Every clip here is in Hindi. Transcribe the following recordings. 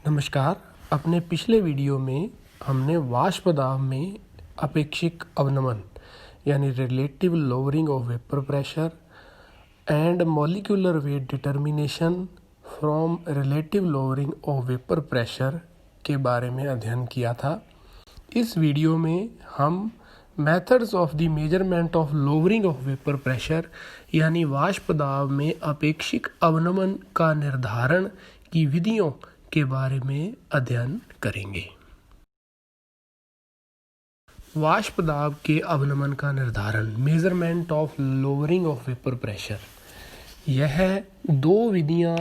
नमस्कार। अपने पिछले वीडियो में हमने वाष्प दाब में अपेक्षिक अवनमन यानी relative lowering of vapour pressure and molecular weight determination from relative lowering of vapour pressure के बारे में अध्ययन किया था। इस वीडियो में हम methods of the measurement of lowering of vapour pressure यानी वाष्प दाब में अपेक्षिक अवनमन का निर्धारण की विधियों के बारे में अध्ययन करेंगे। वाष्प दाब के अवनमन का निर्धारण, measurement of lowering of vapour pressure, यह दो विधियां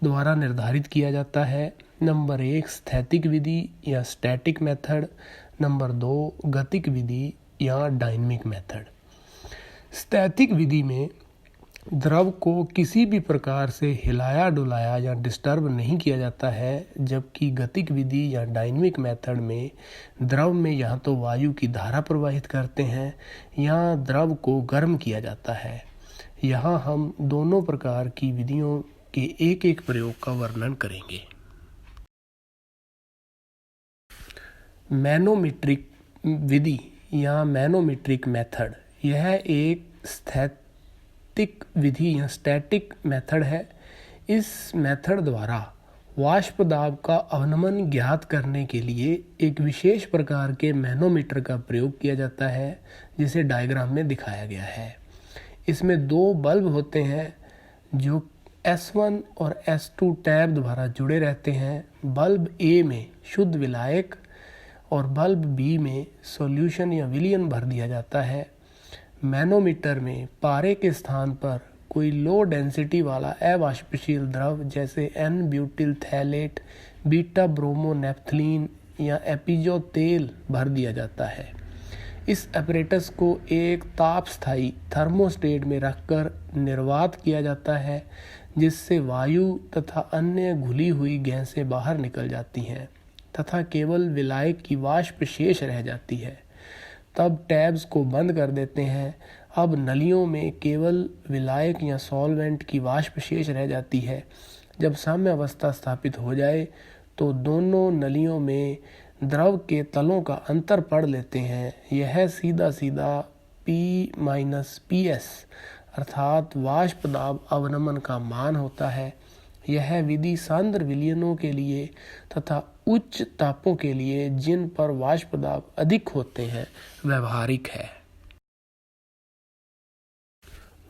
द्वारा निर्धारित किया जाता है। नंबर 1 स्थैतिक विधि या स्टैटिक मेथड, नंबर 2 गतिक विधि या डायनामिक मेथड। स्थैतिक विधि में द्रव को किसी भी प्रकार से हिलाया डुलाया या डिस्टर्ब नहीं किया जाता है, जबकि गतिक विधि या डायनामिक मेथड में द्रव में या तो वायु की धारा प्रवाहित करते हैं या द्रव को गर्म किया जाता है। यहाँ हम दोनों प्रकार की विधियों के एक एक प्रयोग का वर्णन करेंगे। मैनोमीट्रिक विधि या मैनोमीट्रिक मेथड, यह एक स्थैतिक विधि या स्टैटिक मेथड है। इस मेथड द्वारा वाष्प दाब का अवनमन ज्ञात करने के लिए एक विशेष प्रकार के मैनोमीटर का प्रयोग किया जाता है, जिसे डायग्राम में दिखाया गया है। इसमें दो बल्ब होते हैं जो S1 और S2 टैब द्वारा जुड़े रहते हैं। बल्ब A में शुद्ध विलायक और बल्ब B में सॉल्यूशन या विलयन भर दिया जाता है। मैनोमीटर में पारे के स्थान पर कोई लो डेंसिटी वाला अवाष्पशील द्रव जैसे N butyl phthalate, beta bromo naphthalene या एपिजो तेल भर दिया जाता है। इस अपरेटस को एक ताप स्थायी थर्मोस्टेट में रखकर निर्वात किया जाता है, जिससे वायु तथा अन्य घुली हुई गैसें बाहर निकल जाती हैं तथा केवल विलायक की वाष्प शेष रह जाती है। तब टैब्स को बंद कर देते हैं। अब नलियों में केवल विलायक या सॉल्वेंट की वाष्प शेष रह जाती है। जब साम्य अवस्था स्थापित हो जाए तो दोनों नलियों में द्रव के तलों का अंतर पढ़ लेते हैं। यह सीधा सीधा P-PS अर्थात वाष्प दाब अवनमन का मान होता है। यह विधि सांद्र विलयनों के लिए तथा उच्च तापों के लिए, जिन पर वाष्प दाब अधिक होते हैं, व्यवहारिक है।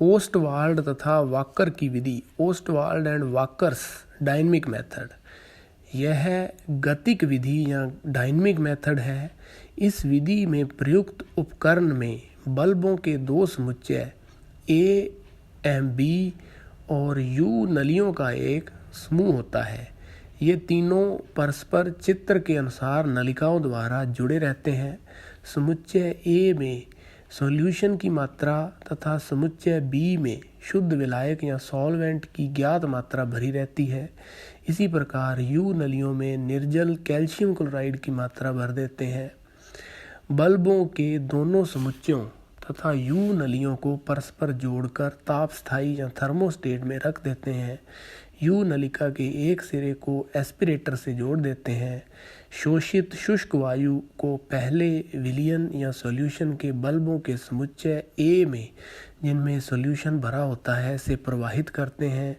ओस्टवाल्ड तथा वाकर की विधि, Ostwald and Walker's dynamic method, यह गतिक विधि या डायनामिक मेथड है। इस विधि में प्रयुक्त उपकरण में बल्बों के दो समुच्चय A, M, B और U नलियों का एक समूह होता है। ये तीनों परस्पर चित्र के अनुसार नलिकाओं द्वारा जुड़े रहते हैं। समुच्चय A में सॉल्यूशन की मात्रा तथा समुच्चय B में शुद्ध विलायक या सॉल्वेंट की ज्ञात मात्रा भरी रहती है। इसी प्रकार U नलियों में निर्जल कैल्शियम क्लोराइड की मात्रा भर देते हैं। बल्बों के दोनों समुच्चयों तथा U नलियों को परस्पर जोड़कर ताप स्थायी या थर्मोस्टेट में रख देते हैं। U नलिका के एक सिरे को एस्पिरेटर से जोड़ देते हैं। शोषित शुष्क वायु को पहले विलयन या सॉल्यूशन के बल्बों के समुच्चय A में, जिनमें सॉल्यूशन भरा होता है, से प्रवाहित करते हैं।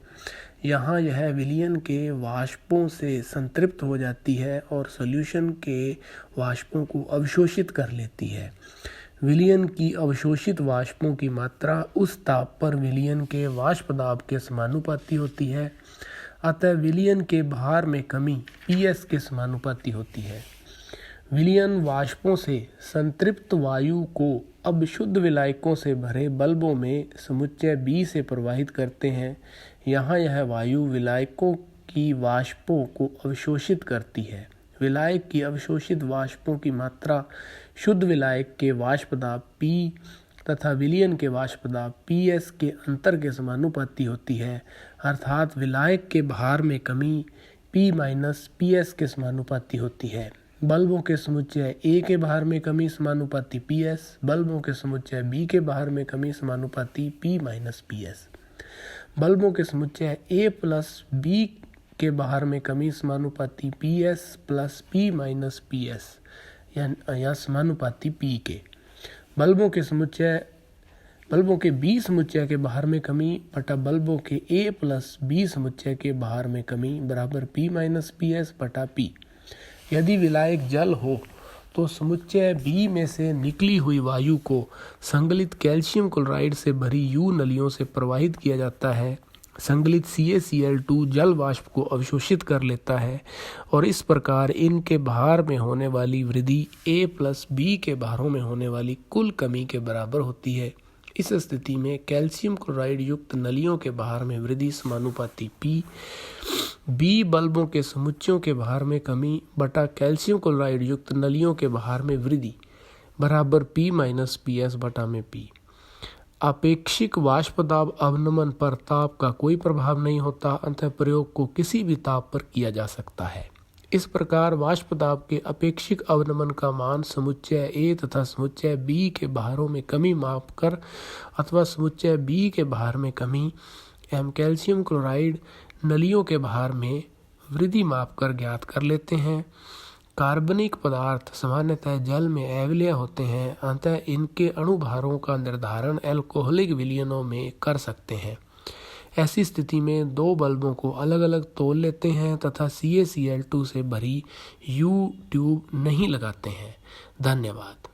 यहाँ यह विलयन के वाष्पों से संतृप्त हो जाती है और सॉल्यूशन के वाष्पों को अवशोषित कर लेती है। विलयन की अवशोषित वाष्पों की मात्रा उस ताप पर विलयन के वाष्प दाब के समानुपाती होती है। अतः विलयन के भार में कमी PS के समानुपाती होती है। विलयन वाष्पों से संतृप्त वायु को अब शुद्ध विलायकों से भरे बल्बों में समुच्चय B से प्रवाहित करते हैं। यहाँ यह वायु विलायकों की वाष्पों को अवशोषित करती है। विलायक की अवशोषित वाष्पों की मात्रा शुद्ध विलायक के वाष्प दाब P तथा विलयन के वाष्प दाब PS के अंतर के समानुपाती होती है, अर्थात विलायक के भार में कमी P-PS के समानुपाती होती है। बल्बों के समुच्चय A के भार में कमी समानुपाती PS, बल्बों के समुच्चय B के भार में कमी समानुपाती P-PS। बल्बों के समुच्चय A प्लस B के बाहर में कमी समानुपाती PS plus P minus PS या समानुपाती P के। बल्बों के B समुच्चय के बाहर में कमी बटा बल्बों के A प्लस B समुच्चय के बाहर में कमी बराबर P माइनस PS बटा P। यदि विलायक जल हो तो समुच्चय B में से निकली हुई वायु को संगलित कैल्शियम क्लोराइड से भरी U नलियों से प्रवाहित किया जाता है। संगलित CaCl2 जल वाष्प को अवशोषित कर लेता है और इस प्रकार इनके भार में होने वाली वृद्धि A प्लस B के भारों में होने वाली कुल कमी के बराबर होती है। इस स्थिति में कैल्शियम क्लोराइड युक्त नलियों के भार में वृद्धि समानुपाती P। B बल्बों के समुच्चयों के भार में कमी बटा कैल्शियम क्लोराइड युक्त नलियों के भार में वृद्धि बराबर P माइनस PS बटा में P। आपेक्षिक वाष्प दाब अवनमन पर ताप का कोई प्रभाव नहीं होता, अतः प्रयोग को किसी भी ताप पर किया जा सकता है। इस प्रकार वाष्प दाब के अपेक्षिक अवनमन का मान समुच्चय A तथा समुच्चय B के भारों में कमी माप कर अथवा समुच्चय B के भार में कमी एवं कैल्शियम क्लोराइड नलियों के भार में वृद्धि माप कर ज्ञात कर लेते हैं। कार्बनिक पदार्थ सामान्यतः जल में अम्लीय होते हैं, अतः इनके अणुभारों का निर्धारण अल्कोहलिक विलयनों में कर सकते हैं। ऐसी स्थिति में दो बल्बों को अलग अलग तौल लेते हैं तथा CaCl2 से भरी U ट्यूब नहीं लगाते हैं। धन्यवाद।